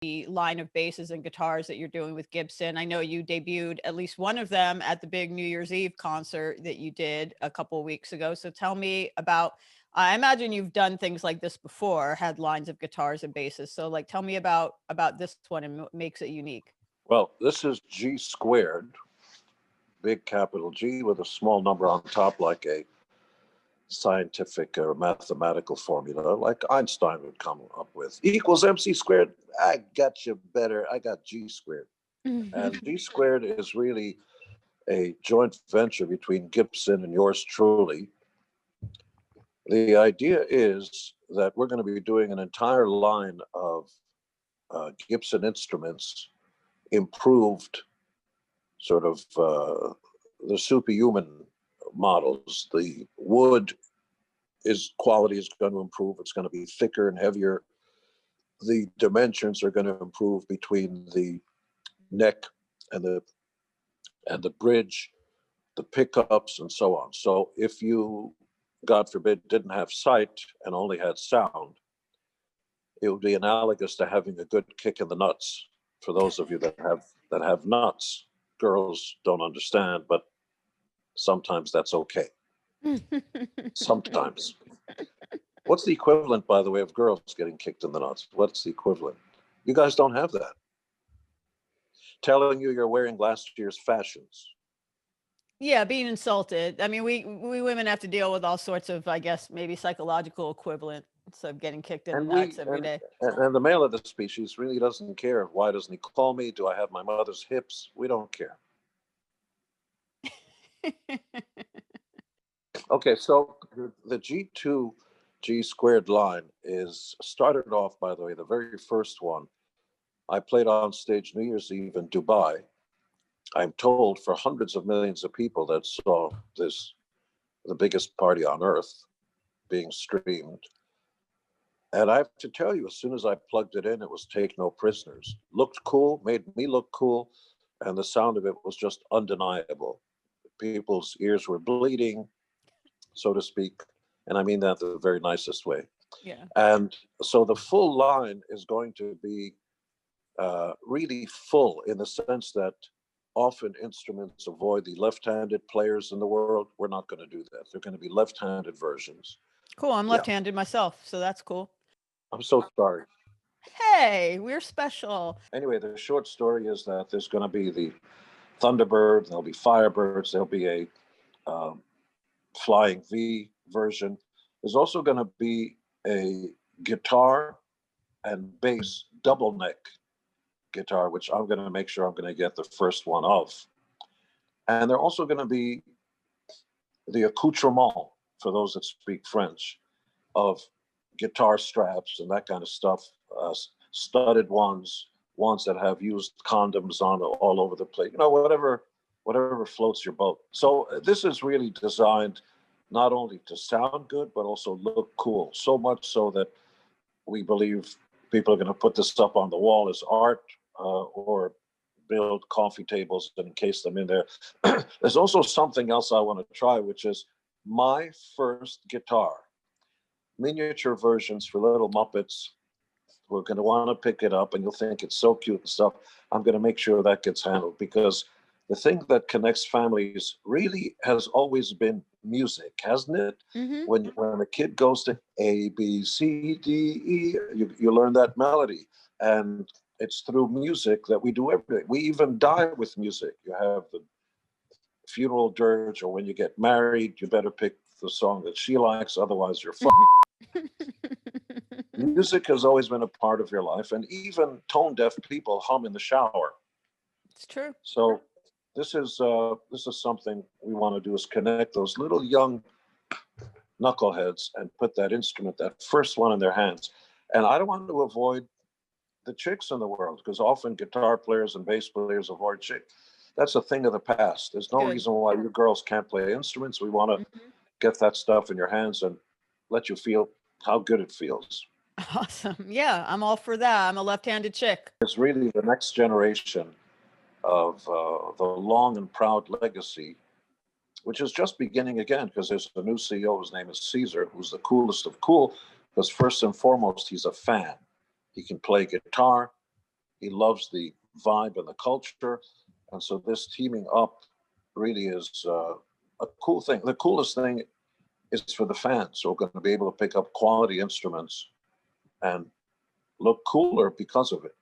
the line of basses and guitars that you're doing with Gibson. I know you debuted at least one of them at the big New Year's Eve concert that you did a couple of weeks ago. So tell me about, I imagine you've done things like this before, had lines of guitars and basses. So like, tell me about this one and what makes it unique. Well, this is G squared, big capital G with a small number on top, like a scientific or mathematical formula, like Einstein would come up with. Equals MC squared. I got you better. I got G squared. And G squared is really a joint venture between Gibson and yours truly. The idea is that we're going to be doing an entire line of Gibson instruments, improved, sort of the superhuman models. The wood quality is going to improve. It's going to be thicker and heavier. The dimensions are going to improve between the neck and the bridge, the pickups, and so on. So if you, God forbid, didn't have sight and only had sound, it would be analogous to having a good kick in the nuts. For those of you that have nuts, girls don't understand, but sometimes that's okay. Sometimes. What's the equivalent, by the way, of girls getting kicked in the nuts? What's the equivalent? You guys don't have that. Telling you you're wearing last year's fashions. Yeah, being insulted. I mean, we women have to deal with all sorts of, I guess, maybe psychological equivalents of getting kicked in the nuts every day. And the male of the species really doesn't care. Why doesn't he call me? Do I have my mother's hips? We don't care. Okay, so the G2 G squared line is started off, by the way, the very first one. I played on stage New Year's Eve in Dubai. I'm told for hundreds of millions of people that saw this, the biggest party on earth, being streamed. And I have to tell you, as soon as I plugged it in, it was take no prisoners. Looked cool, made me look cool, and the sound of it was just undeniable. People's ears were bleeding, so to speak, and I mean that the very nicest way. Yeah. And so the full line is going to be really full in the sense that often instruments avoid the left-handed players in the world. We're not going to do that. They're going to be left-handed versions. Cool. I'm Yeah. left-handed myself, so that's cool. I'm so sorry. Hey, we're special. Anyway, the short story is that there's going to be the Thunderbird, there'll be Firebirds, there'll be a Flying V version. There's also going to be a guitar and bass double neck guitar, which I'm going to make sure I'm going to get the first one of. And they're also going to be the accoutrement, for those that speak French, of guitar straps and that kind of stuff, studded ones that have used condoms on all over the place, whatever floats your boat. So this is really designed not only to sound good, but also look cool. So much so that we believe people are going to put this up on the wall as art, or build coffee tables and encase them in there. There's also something else I want to try, which is my first guitar. Miniature versions for little Muppets. We're going to want to pick it up, and you'll think it's so cute and stuff. I'm going to make sure that gets handled, because the thing that connects families really has always been music, hasn't it? Mm-hmm. When a kid goes to A, B, C, D, E, you learn that melody. And it's through music that we do everything. We even die with music. You have the funeral dirge, or when you get married, you better pick the song that she likes, otherwise you're Music has always been a part of your life, and even tone deaf people hum in the shower. It's true. So this is something we want to do, is connect those little young knuckleheads and put that instrument, that first one, in their hands. And I don't want to avoid the chicks in the world, because often guitar players and bass players avoid chicks. That's a thing of the past. There's no reason why you girls can't play instruments. We want to get that stuff in your hands and let you feel how good it feels. Awesome. Yeah, I'm all for that. I'm a left-handed chick. It's really the next generation of the long and proud legacy, which is just beginning again, because there's a new CEO. His name is Caesar, who's the coolest of cool, because first and foremost, he's a fan. He can play guitar, He loves the vibe and the culture. And so this teaming up really is a cool thing. The coolest thing is for the fans who are going to be able to pick up quality instruments and look cooler because of it.